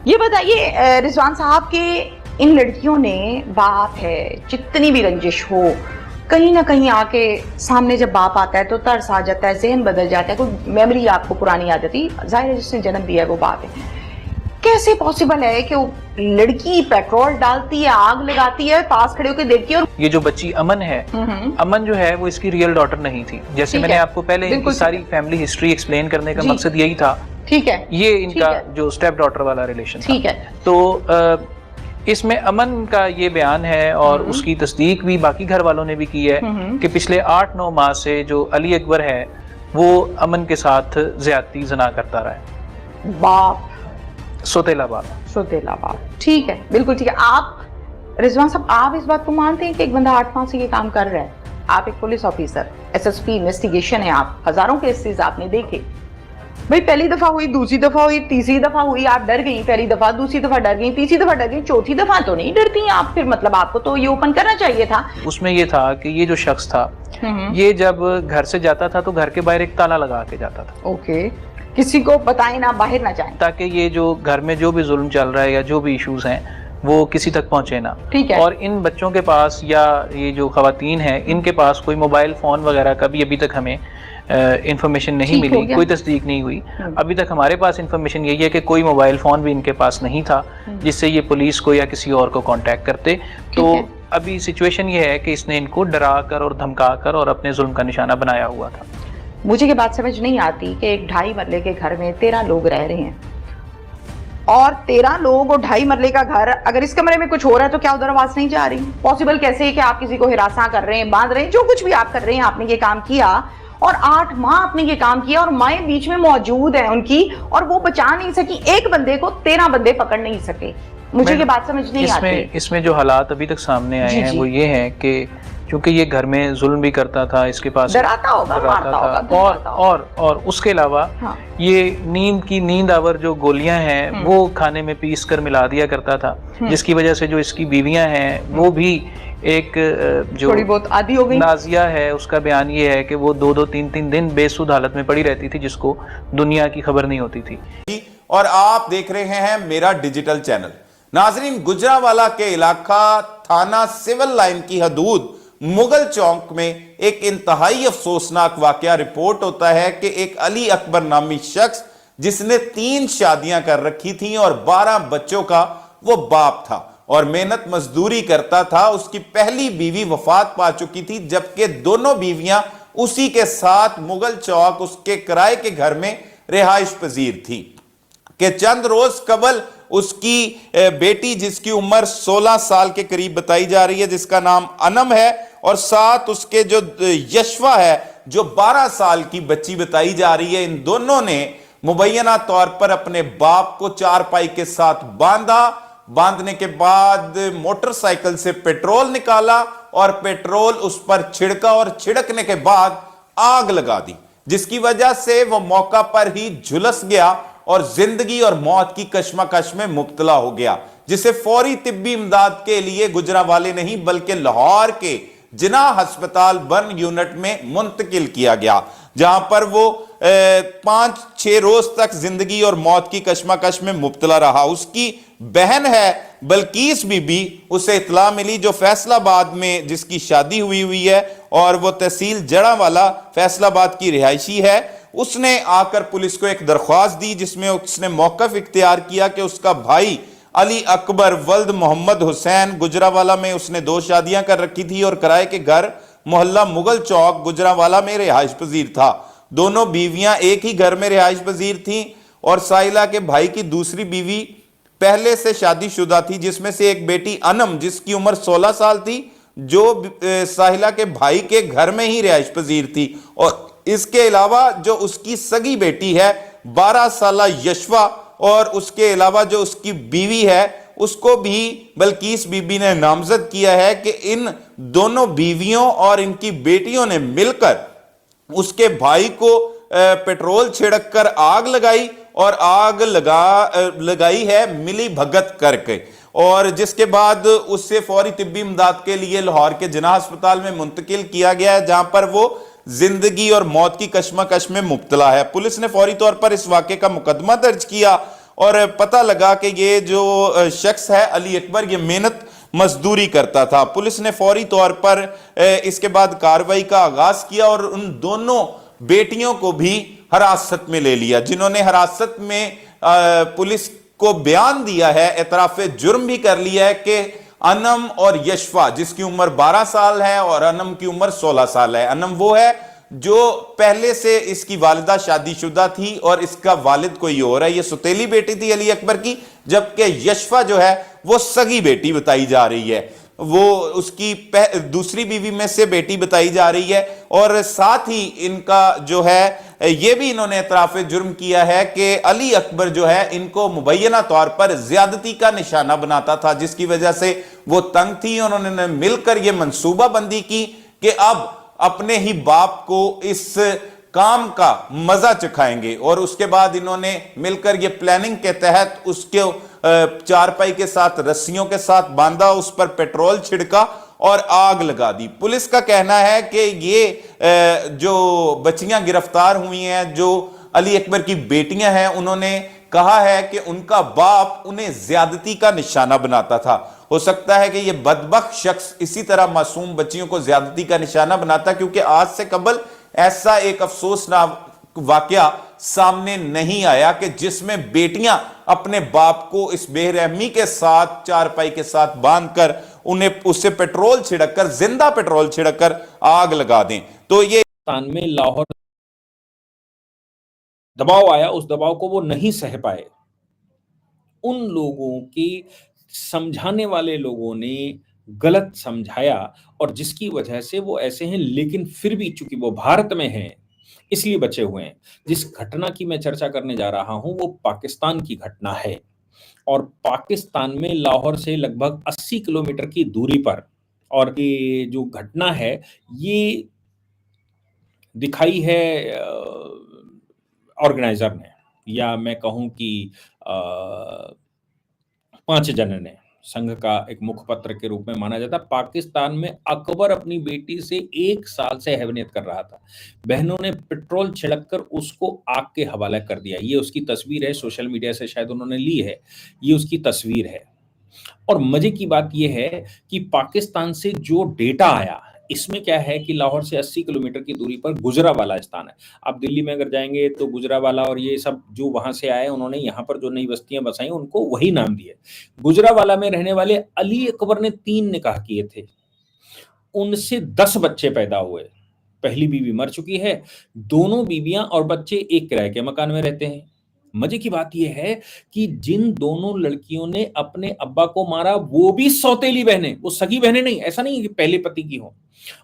ये बताइए रिजवान साहब के इन लड़कियों ने बात है जितनी भी रंजिश हो कहीं ना कहीं आके सामने जब बाप आता है तो तरस आ जाता है, जहन बदल जाता है, कोई मेमोरी आपको पुरानी आ जाती है। जाहिर है जिसने जन्म दिया है वो बाप है। कैसे पॉसिबल है कि वो लड़की पेट्रोल डालती है, आग लगाती है, पास खड़े होकर देखती है। और ये जो बच्ची अमन है, अमन जो है वो इसकी रियल डॉटर नहीं थी। जैसे मैंने आपको पहले इनकी सारी फैमिली हिस्ट्री एक्सप्लेन करने का मकसद यही था। ठीक है, ये इनका जो स्टेप डॉटर वाला रिलेशन था। ठीक है। तो इसमें अमन का ये बयान है और उसकी तस्दीक भी बाकी घर वालों ने भी की है कि पिछले 8-9 माह से जो अली अकबर है वो अमन के साथ ज्यादती जना करता रहा है। बाप, सोतेला बाप, सोतेला बाप। ठीक है, बिल्कुल ठीक है। आप रिजवान साहब, आप इस बात को मानते हैं कि एक बंदा 8 माह से ये काम कर रहा है? आप एक पुलिस ऑफिसर, SSP इन्वेस्टिगेशन है, आप हजारों केसेस आपने देखे। भाई पहली दफा हुई, दूसरी दफा हुई, तीसरी दफा हुई, आप डर गई। पहली दफा, दूसरी दफा डर गई, तीसरी दफा डर गई, चौथी दफा तो नहीं डरती आप फिर? मतलब आपको तो ये ओपन करना चाहिए था। उसमें ये था कि ये जो शख्स था ये जब घर से जाता था तो घर के बाहर एक ताला लगा के जाता था। ओके, किसी को बताए ना, बाहर ना जाए, ताकि ये जो घर में जो भी जुल्म चल रहा है या जो भी इश्यूज हैं वो किसी तक पहुंचे ना। ठीक है। और इन बच्चों के पास या ये जो खवातीन हैं इनके पास कोई मोबाइल फोन वगैरह का भी अभी तक हमें इंफॉर्मेशन नहीं मिली, कोई तस्दीक नहीं हुई। अभी तक हमारे पास इंफॉर्मेशन यही है कि कोई मोबाइल फोन भी इनके पास नहीं था जिससे ये पुलिस को या किसी और को कांटेक्ट करते। तो अभी सिचुएशन ये है कि इसने इनको डरा कर और धमका कर और अपने जुल्म का निशाना बनाया हुआ था। मुझे ये बात समझ नहीं आती कि एक 2.5 मरले के घर में 13 लोग रह रहे हैं और 13 लोग और 2.5 मरले का घर, अगर इस कमरे में कुछ हो रहा है तो क्या उधर आवाज नहीं जा रही? पॉसिबल कैसे है कि आप किसी को हिरासा कर रहे हैं, बांध रहे हैं, जो कुछ भी आप कर रहे हैं, आपने ये काम किया और 8 माह आपने ये काम किया और माएँ बीच में मौजूद है उनकी और वो बचा नहीं सकी, एक बंदे को 13 बंदे पकड़ नहीं सके। मुझे ये बात समझ नहीं आती। इसमें जो हालात अभी तक सामने आए हैं वो ये हैं कि क्योंकि ये घर में जुल्म भी करता था, इसके पास डराता होगा, मारता होगा, और उसके अलावा ये नींद आवर जो गोलियां हैं वो खाने में पीस कर मिला दिया करता था, जिसकी वजह से जो इसकी बीवियां हैं वो भी एक जो थोड़ी बहुत आदी हो गई। नाजिया है उसका बयान ये है कि वो 2-2, 3-3 दिन बेसुध हालत में पड़ी रहती थी जिसको दुनिया की खबर नहीं होती थी। और आप देख रहे हैं मेरा डिजिटल चैनल। नाजरीन, गुजरांवाला के इलाका थाना सिविल लाइन की हदूद मुगल चौक में एक इंतहाई अफसोसनाक वाकया रिपोर्ट होता है कि एक अली अकबर नामी शख्स जिसने 3 शादियां कर रखी थी और 12 बच्चों का वो बाप था और मेहनत मजदूरी करता था। उसकी पहली बीवी वफात पा चुकी थी जबकि दोनों बीवियां उसी के साथ मुगल चौक उसके किराए के घर में रिहाइश पजीर थी कि चंद रोज कबल उसकी बेटी जिसकी उम्र 16 साल के करीब बताई जा रही है, जिसका नाम अनम है, और साथ उसके जो यशवा है जो 12 साल की बच्ची बताई जा रही है, इन दोनों ने मुबैना तौर पर अपने बाप को चारपाई के साथ बांधने के बाद मोटरसाइकिल से पेट्रोल निकाला और पेट्रोल उस पर छिड़का और छिड़कने के बाद आग लगा दी, जिसकी वजह से वह मौका पर ही झुलस गया और जिंदगी और मौत की कश्मकश में मुब्तला हो गया, जिसे फौरी तिब्बी इमदाद के लिए गुजरांवाले नहीं बल्कि लाहौर के जिनाह अस्पताल बर्न यूनिट में मुंतकिल किया गया, जहां पर वो 5-6 रोज तक जिंदगी और मौत की कश्मकश में मुब्तला रहा। उसकी बहन है बल्कीस बीबी, उसे इतला मिली जो फैसलाबाद में जिसकी शादी हुई है और वो तहसील जड़ांवाला फैसलाबाद की रिहायशी है। उसने आकर पुलिस को एक दरख्वास्त दी जिसमें उसने मौकफ इख्तियार किया कि उसका भाई अली अकबर वल्द मोहम्मद हुसैन गुजरांवाला में उसने 2 शादियां कर रखी थी और किराए के घर मोहल्ला मुगल चौक गुजरांवाला में रिहाइश पजीर था। दोनों बीवियां एक ही घर में रिहाइश पजीर थी और साहिला के भाई की दूसरी बीवी पहले से शादीशुदा थी, जिसमें से एक बेटी अनम जिसकी उम्र 16 साल थी जो साहिला के भाई के घर में ही रिहाइश पजीर थी, और इसके अलावा जो उसकी सगी बेटी है 12 साल यशवा, और उसके अलावा जो उसकी बीवी है उसको भी बल्कीस बीबी ने नामजद किया है कि इन दोनों बीवियों और इनकी बेटियों ने मिलकर उसके भाई को पेट्रोल छिड़क कर आग लगाई और आग लगाई है मिली भगत करके, और जिसके बाद उससे फौरी तिब्बी इमदाद के लिए लाहौर के जिनाह अस्पताल में मुंतकिल किया गया है, जहां पर वो जिंदगी और मौत की कश्मकश में मुब्तला है। पुलिस ने फौरी तौर पर इस वाक़े का मुकदमा दर्ज किया और पता लगा कि ये जो शख्स है अली अकबर, ये मेहनत मजदूरी करता था। पुलिस ने फौरी तौर पर इसके बाद कार्रवाई का आगाज किया और उन दोनों बेटियों को भी हिरासत में ले लिया, जिन्होंने हिरासत में पुलिस को बयान दिया है, एतराफ जुर्म भी कर लिया है कि अनम और यशफा, जिसकी उम्र 12 साल है और अनम की उम्र 16 साल है। अनम वो है जो पहले से इसकी वालिदा शादीशुदा थी और इसका वालिद कोई और है, ये सुतेली बेटी थी अली अकबर की, जबकि यशफा जो है वो सगी बेटी बताई जा रही है, वो उसकी दूसरी बीवी में से बेटी बताई जा रही है। और साथ ही इनका जो है ये भी इन्होंने एतराफ जुर्म किया है कि अली अकबर जो है इनको मुबैना तौर पर ज्यादती का निशाना बनाता था, जिसकी वजह से वो तंग थी। उन्होंने मिलकर ये मंसूबाबंदी की कि अब अपने ही बाप को इस काम का मजा चखाएंगे, और उसके बाद इन्होंने मिलकर ये प्लानिंग के तहत उसके चारपाई के साथ रस्सियों के साथ बांधा, उस पर पेट्रोल छिड़का और आग लगा दी। पुलिस का कहना है कि ये जो बच्चियां गिरफ्तार हुई हैं, जो अली अकबर की बेटियां हैं, उन्होंने कहा है कि उनका बाप उन्हें ज्यादती का निशाना बनाता था। हो सकता है कि यह बदबख्त शख्स इसी तरह मासूम बच्चियों को ज्यादती का निशाना बनाता, क्योंकि आज से कबल ऐसा एक अफसोसनाक वाकया सामने नहीं आया कि जिसमें बेटियां अपने बाप को इस बेरहमी के साथ चारपाई के साथ बांधकर उन्हें उससे पेट्रोल छिड़ककर, जिंदा पेट्रोल छिड़ककर आग लगा दें। तो ये पाकिस्तान में लाहौर दबाव आया, उस दबाव को वो नहीं सह पाए। उन लोगों की समझाने वाले लोगों ने गलत समझाया और जिसकी वजह से वो ऐसे हैं, लेकिन फिर भी चूंकि वो भारत में हैं इसलिए बचे हुए हैं। जिस घटना की मैं चर्चा करने जा रहा हूं वो पाकिस्तान की घटना है, और पाकिस्तान में लाहौर से लगभग 80 किलोमीटर की दूरी पर, और ये जो घटना है ये दिखाई है ऑर्गेनाइजर ने, या मैं कहूं कि 5 जन ने, संघ का एक मुखपत्र के रूप में माना जाता। पाकिस्तान में अकबर अपनी बेटी से 1 साल से हैवनियत कर रहा था। बहनों ने पेट्रोल छिड़ककर उसको आग के हवाले कर दिया। ये उसकी तस्वीर है, सोशल मीडिया से शायद उन्होंने ली है, ये उसकी तस्वीर है। और मजे की बात यह है कि पाकिस्तान से जो डेटा आया इसमें क्या है कि लाहौर से 80 किलोमीटर की दूरी पर गुजरावाला स्थान है। आप दिल्ली में अगर जाएंगे तो गुजरावाला और ये सब जो वहां से आए, उन्होंने यहाँ पर जो नई बस्तियां बसाई उनको वही नाम दिए। गुजरावाला में रहने वाले अली अकबर ने 3 निकाह किए थे, उनसे 10 बच्चे पैदा हुए। पहली बीवी मर चुकी है, दोनों बीवियां और बच्चे एक किराए के मकान में रहते हैं। मजे की बात यह है कि जिन दोनों लड़कियों ने अपने अब्बा को मारा वो भी सौतेली बहनें, वो सगी बहनें नहीं, ऐसा नहीं है कि पहले पति की हो।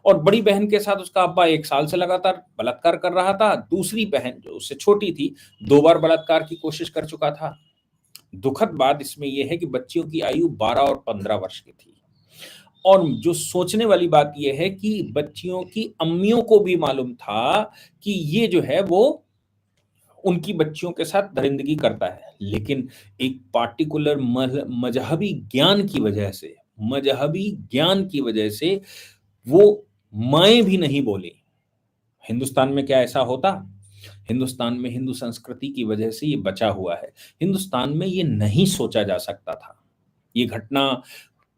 और बड़ी बहन के साथ उसका अब्बा 1 साल से लगातार बलात्कार कर रहा था। दूसरी बहन जो उससे छोटी थी 2 बार बलात्कार की कोशिश कर चुका था। दुखद बात इसमें यह है कि बच्चियों की आयु 12 और 15 वर्ष की थी। और जो सोचने वाली बात यह है कि बच्चियों की अम्मियों को भी मालूम था कि ये जो है वो उनकी बच्चियों के साथ दरिंदगी करता है, लेकिन एक पार्टिकुलर मजहबी ज्ञान की वजह से वो माएं भी नहीं बोली। हिंदुस्तान में क्या ऐसा होता? हिंदुस्तान में हिंदू संस्कृति की वजह से ये बचा हुआ है। हिंदुस्तान में ये नहीं सोचा जा सकता था। ये घटना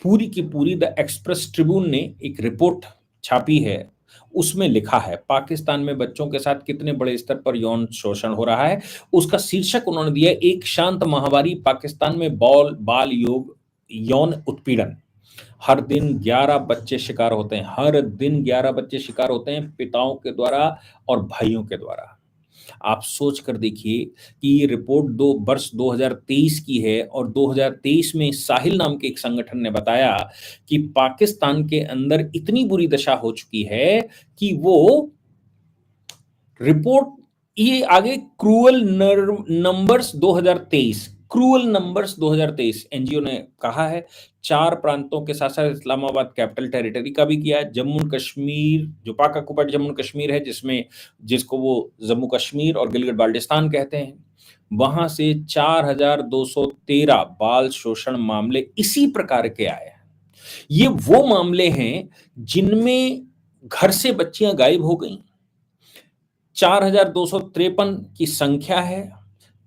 पूरी की पूरी द एक्सप्रेस ट्रिब्यून ने एक रिपोर्ट छापी है, उसमें लिखा है पाकिस्तान में बच्चों के साथ कितने बड़े स्तर पर यौन शोषण हो रहा है। उसका शीर्षक उन्होंने दिया एक शांत माहवारी पाकिस्तान में बाल यौन उत्पीड़न। हर दिन 11 बच्चे शिकार होते हैं, हर दिन 11 बच्चे शिकार होते हैं पिताओं के द्वारा और भाइयों के द्वारा। आप सोच कर देखिए कि ये रिपोर्ट वर्ष 2023 की है, और 2023 में साहिल नाम के एक संगठन ने बताया कि पाकिस्तान के अंदर इतनी बुरी दशा हो चुकी है कि वो रिपोर्ट, ये आगे क्रूअल नंबर्स 2023 एनजीओ ने कहा है। 4 प्रांतों के साथ साथ इस्लामाबाद कैपिटल टेरिटरी का भी किया है। जम्मू कश्मीर, जो पाक ऑक्युपाइड जम्मू कश्मीर है, जिसको वो जम्मू कश्मीर और गिलगित बाल्टिस्तान कहते हैं, वहां से 4213 बाल शोषण मामले इसी प्रकार के आए हैं। ये वो मामले हैं जिनमें घर से बच्चियां गायब हो गई। 4253 की संख्या है।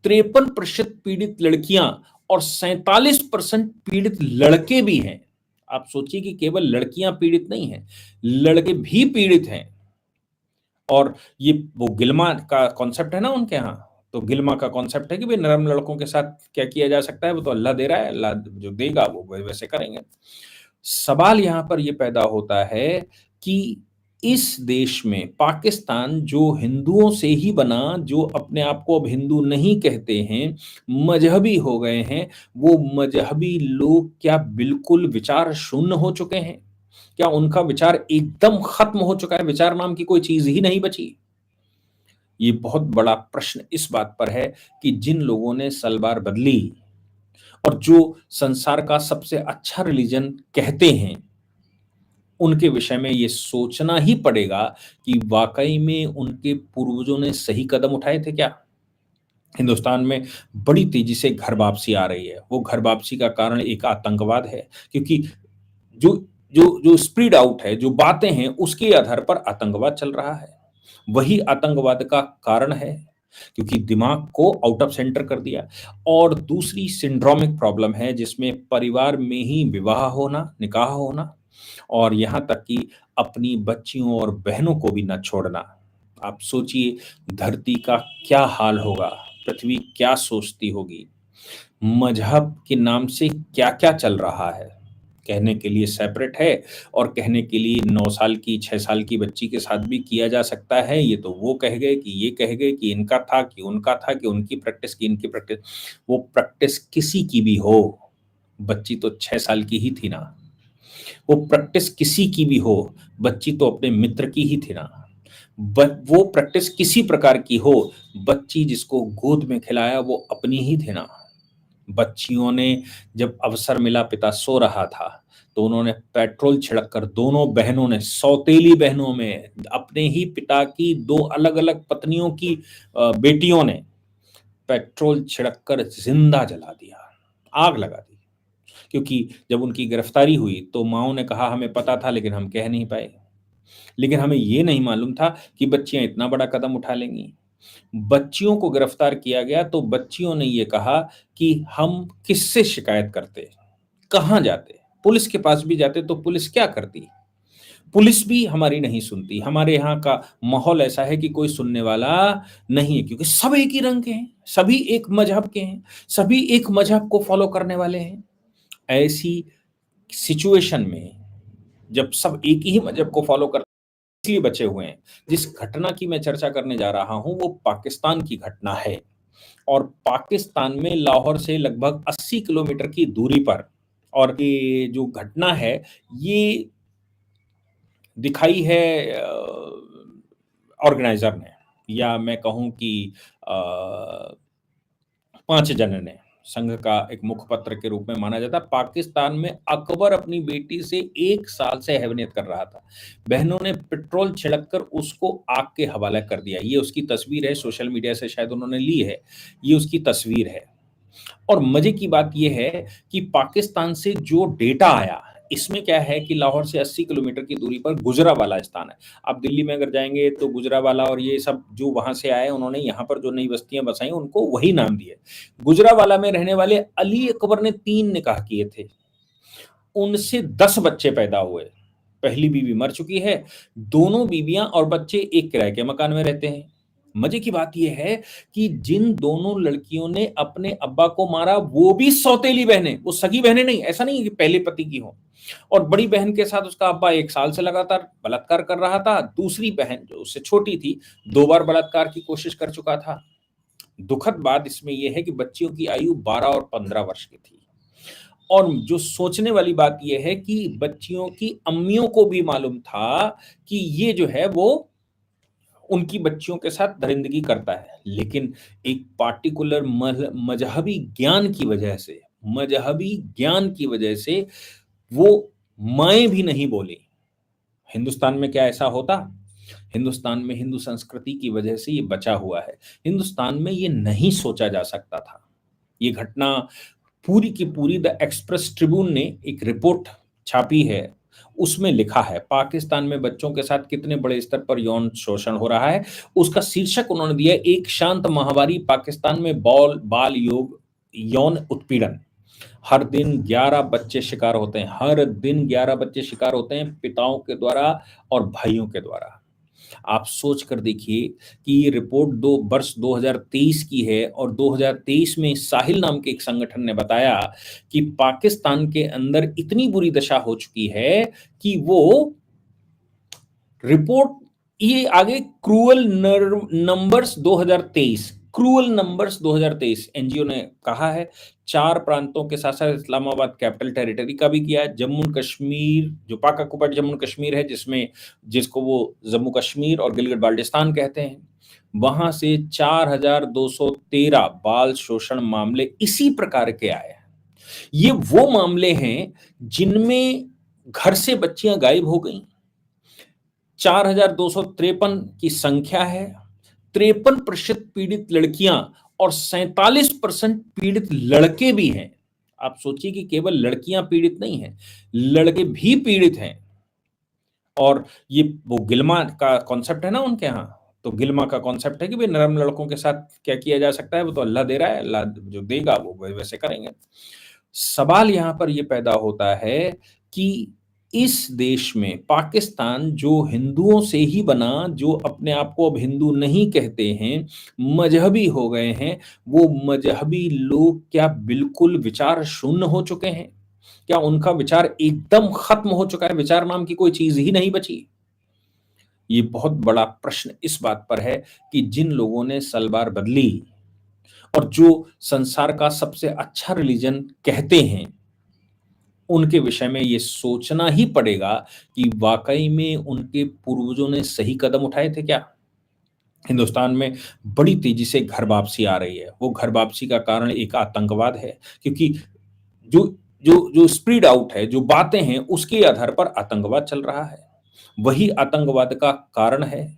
53% पीड़ित लड़कियां और 47% पीड़ित लड़के भी हैं। आप सोचिए कि केवल लड़कियां पीड़ित नहीं हैं, लड़के भी पीड़ित हैं। और ये वो गिलमा का कॉन्सेप्ट है ना उनके यहाँ, तो गिलमा का कॉन्सेप्ट है कि भाई नरम लड़कों के साथ क्या किया जा सकता है, वो तो अल्लाह दे रहा है, अल्लाह जो देगा वो वैसे करेंगे। सवाल यहाँ पर ये पैदा होता है कि इस देश में पाकिस्तान जो हिंदुओं से ही बना, जो अपने आप को अब हिंदू नहीं कहते हैं, मजहबी हो गए हैं, वो मजहबी लोग क्या बिल्कुल विचार शून्य हो चुके हैं? क्या उनका विचार एकदम खत्म हो चुका है? विचार नाम की कोई चीज ही नहीं बची? ये बहुत बड़ा प्रश्न इस बात पर है कि जिन लोगों ने सलवार बदली और जो संसार का सबसे अच्छा रिलीजन कहते हैं, उनके विषय में ये सोचना ही पड़ेगा कि वाकई में उनके पूर्वजों ने सही कदम उठाए थे क्या? हिंदुस्तान में बड़ी तेजी से घर वापसी आ रही है। वो घर वापसी का कारण एक आतंकवाद है, क्योंकि जो जो जो स्प्रेड आउट है, जो बातें हैं, उसके आधार पर आतंकवाद चल रहा है। वही आतंकवाद का कारण है, क्योंकि दिमाग को आउट ऑफ सेंटर कर दिया। और दूसरी सिंड्रोमिक प्रॉब्लम है, जिसमें परिवार में ही विवाह होना, निकाह होना, और यहाँ तक कि अपनी बच्चियों और बहनों को भी न छोड़ना। आप सोचिए धरती का क्या हाल होगा, पृथ्वी क्या सोचती होगी, मजहब के नाम से क्या क्या चल रहा है। कहने के लिए सेपरेट है, और कहने के लिए 9 साल की 6 साल की बच्ची के साथ भी किया जा सकता है। ये तो वो कह गए कि ये कह गए कि इनका था कि उनका था, कि उनकी प्रैक्टिस की इनकी प्रैक्टिस। वो प्रैक्टिस किसी की भी हो, बच्ची तो 6 साल की ही थी ना। वो प्रैक्टिस किसी की भी हो, बच्ची तो अपने मित्र की ही थी ना। वो प्रैक्टिस किसी प्रकार की हो, बच्ची जिसको गोद में खिलाया वो अपनी ही थी ना। बच्चियों ने जब अवसर मिला, पिता सो रहा था, तो उन्होंने पेट्रोल छिड़क कर, दोनों बहनों ने, सौतेली बहनों में, अपने ही पिता की 2 अलग-अलग पत्नियों की बेटियों ने पेट्रोल छिड़क कर जिंदा जला दिया, आग लगा दी। क्योंकि जब उनकी गिरफ्तारी हुई तो माओ ने कहा हमें पता था लेकिन हम कह नहीं पाए। लेकिन हमें ये नहीं मालूम था कि बच्चियां इतना बड़ा कदम उठा लेंगी। बच्चियों को गिरफ्तार किया गया तो बच्चियों ने ये कहा कि हम किससे शिकायत करते, कहाँ जाते, पुलिस के पास भी जाते तो पुलिस क्या करती? पुलिस भी हमारी नहीं सुनती। हमारे यहाँ का माहौल ऐसा है कि कोई सुनने वाला नहीं है, क्योंकि सब एक ही रंग के हैं, सभी एक मजहब के हैं, सभी एक मजहब को फॉलो करने वाले हैं। ऐसी सिचुएशन में जब सब एक ही मजहब को फॉलो कर इसलिए बचे हुए हैं। जिस घटना की मैं चर्चा करने जा रहा हूं वो पाकिस्तान की घटना है, और पाकिस्तान में लाहौर से लगभग 80 किलोमीटर की दूरी पर, और ये जो घटना है ये दिखाई है ऑर्गेनाइजर ने, या मैं कहूं कि 5 जन ने, संघ का एक मुखपत्र के रूप में माना जाता। पाकिस्तान में अकबर अपनी बेटी से 1 साल से हैवनियत कर रहा था। बहनों ने पेट्रोल छिड़क कर उसको आग के हवाले कर दिया। ये उसकी तस्वीर है, सोशल मीडिया से शायद उन्होंने ली है, ये उसकी तस्वीर है। और मजे की बात यह है कि पाकिस्तान से जो डेटा आया, इसमें क्या है कि लाहौर से 80 किलोमीटर की दूरी पर गुजरावाला स्थान है। आप दिल्ली में अगर जाएंगे तो गुजरावाला और ये सब जो वहां से आए, उन्होंने यहाँ पर जो नई बस्तियां बसाई उनको वही नाम दिए। गुजरावाला में रहने वाले अली अकबर ने 3 निकाह किए थे, उनसे 10 बच्चे पैदा हुए। पहली बीवी मर चुकी है, दोनों बीवियां और बच्चे एक किराए के मकान में रहते हैं। मजे की बात यह है कि जिन दोनों लड़कियों ने अपने अब्बा को मारा वो भी सौतेली बहनें, वो सगी बहनें नहीं, ऐसा नहीं है कि पहले पति की हो। और बड़ी बहन के साथ उसका अब्बा 1 साल से लगातार बलात्कार कर रहा था। दूसरी बहन जो उससे छोटी थी 2 बार बलात्कार की कोशिश कर चुका था। दुखद बात इसमें यह है कि बच्चियों की आयु 12 और 15 वर्ष की थी। और जो सोचने वाली बात यह है कि बच्चियों की अम्मियों को भी मालूम था कि ये जो है वो उनकी बच्चियों के साथ दरिंदगी करता है, लेकिन एक पार्टिकुलर मजहबी ज्ञान की वजह से वो माएं भी नहीं बोली। हिंदुस्तान में क्या ऐसा होता? हिंदुस्तान में हिंदू संस्कृति की वजह से ये बचा हुआ है। हिंदुस्तान में ये नहीं सोचा जा सकता था। ये घटना पूरी की पूरी द एक्सप्रेस ट्रिब्यून ने एक रिपोर्ट छापी है, उसमें लिखा है पाकिस्तान में बच्चों के साथ कितने बड़े स्तर पर यौन शोषण हो रहा है। उसका शीर्षक उन्होंने दिया एक शांत महामारी पाकिस्तान में बाल यौन उत्पीड़न। हर दिन 11 बच्चे शिकार होते हैं, हर दिन 11 बच्चे शिकार होते हैं पिताओं के द्वारा और भाइयों के द्वारा। आप सोच कर देखिए कि ये रिपोर्ट वर्ष 2023 की है और 2023 में साहिल नाम के एक संगठन ने बताया कि पाकिस्तान के अंदर इतनी बुरी दशा हो चुकी है कि वो रिपोर्ट ये आगे क्रूअल नंबर्स 2023 एनजीओ ने कहा है। 4 प्रांतों के साथ साथ इस्लामाबाद कैपिटल टेरिटरी का भी किया है। जम्मू कश्मीर जो पाक ऑक्युपाइड जम्मू कश्मीर है जिसको वो जम्मू कश्मीर और गिलगित बाल्टिस्तान कहते हैं, वहां से 4213 बाल शोषण मामले इसी प्रकार के आए हैं। ये वो मामले हैं जिनमें घर से बच्चियां गायब हो गई। 4253 की संख्या है। 53% पीड़ित लड़कियां और 47% पीड़ित लड़के भी हैं। आप सोचिए कि केवल लड़कियां पीड़ित नहीं हैं, लड़के भी पीड़ित हैं। और ये वो गिलमा का कॉन्सेप्ट है ना उनके यहाँ, तो गिलमा का कॉन्सेप्ट है कि भाई नरम लड़कों के साथ क्या किया जा सकता है, वो तो अल्लाह दे रहा है, अल्लाह जो देगा वो वैसे करेंगे। सवाल यहाँ पर ये पैदा होता है कि इस देश में पाकिस्तान जो हिंदुओं से ही बना, जो अपने आप को अब हिंदू नहीं कहते हैं, मजहबी हो गए हैं, वो मजहबी लोग क्या बिल्कुल विचार शून्य हो चुके हैं? क्या उनका विचार एकदम खत्म हो चुका है? विचार नाम की कोई चीज ही नहीं बची? ये बहुत बड़ा प्रश्न इस बात पर है कि जिन लोगों ने सलवार बदली और जो संसार का सबसे अच्छा रिलीजन कहते हैं, उनके विषय में ये सोचना ही पड़ेगा कि वाकई में उनके पूर्वजों ने सही कदम उठाए थे क्या? हिंदुस्तान में बड़ी तेजी से घर वापसी आ रही है। वो घर वापसी का कारण एक आतंकवाद है, क्योंकि जो जो जो स्प्रीड आउट है, जो बातें हैं, उसके आधार पर आतंकवाद चल रहा है। वही आतंकवाद का कारण है,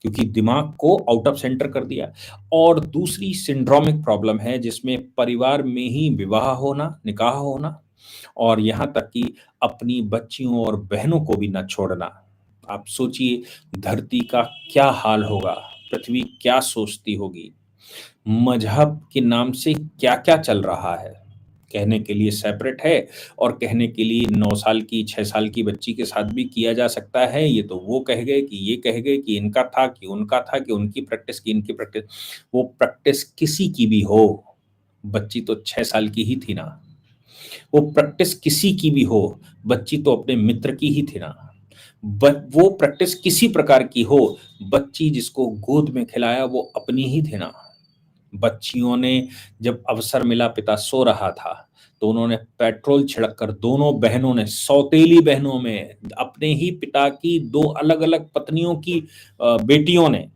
क्योंकि दिमाग को आउट ऑफ सेंटर कर दिया। और दूसरी सिंड्रोमिक प्रॉब्लम है जिसमें परिवार में ही विवाह होना, निकाह होना, और यहां तक कि अपनी बच्चियों और बहनों को भी न छोड़ना। आप सोचिए धरती का क्या हाल होगा, पृथ्वी क्या सोचती होगी, मजहब के नाम से क्या क्या चल रहा है। कहने के लिए सेपरेट है और कहने के लिए 9 साल की 6 साल की बच्ची के साथ भी किया जा सकता है। ये तो वो कह गए कि ये कह गए कि इनका था कि उनका था, कि उनकी प्रैक्टिस की इनकी प्रैक्टिस। वो प्रैक्टिस किसी की भी हो, बच्ची तो 6 साल की ही थी ना। वो प्रैक्टिस किसी की भी हो, बच्ची तो अपने मित्र की ही थी ना। वो प्रैक्टिस किसी प्रकार की हो, बच्ची जिसको गोद में खिलाया वो अपनी ही थी ना। बच्चियों ने जब अवसर मिला, पिता सो रहा था, तो उन्होंने पेट्रोल छिड़क कर, दोनों बहनों ने, सौतेली बहनों में, अपने ही पिता की 2 अलग अलग पत्नियों की बेटियों ने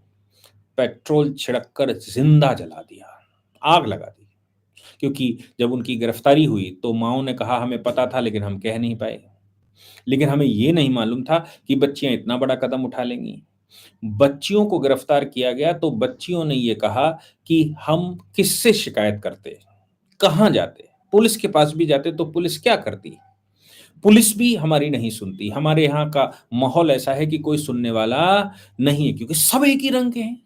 पेट्रोल छिड़क कर जिंदा जला दिया, आग लगा दी। क्योंकि जब उनकी गिरफ्तारी हुई तो माओ ने कहा हमें पता था लेकिन हम कह नहीं पाए, लेकिन हमें ये नहीं मालूम था कि बच्चियां इतना बड़ा कदम उठा लेंगी। बच्चियों को गिरफ्तार किया गया तो बच्चियों ने ये कहा कि हम किससे शिकायत करते, कहां जाते, पुलिस के पास भी जाते तो पुलिस क्या करती, पुलिस भी हमारी नहीं सुनती। हमारे यहाँ का माहौल ऐसा है कि कोई सुनने वाला नहीं है, क्योंकि सब एक ही रंग के हैं,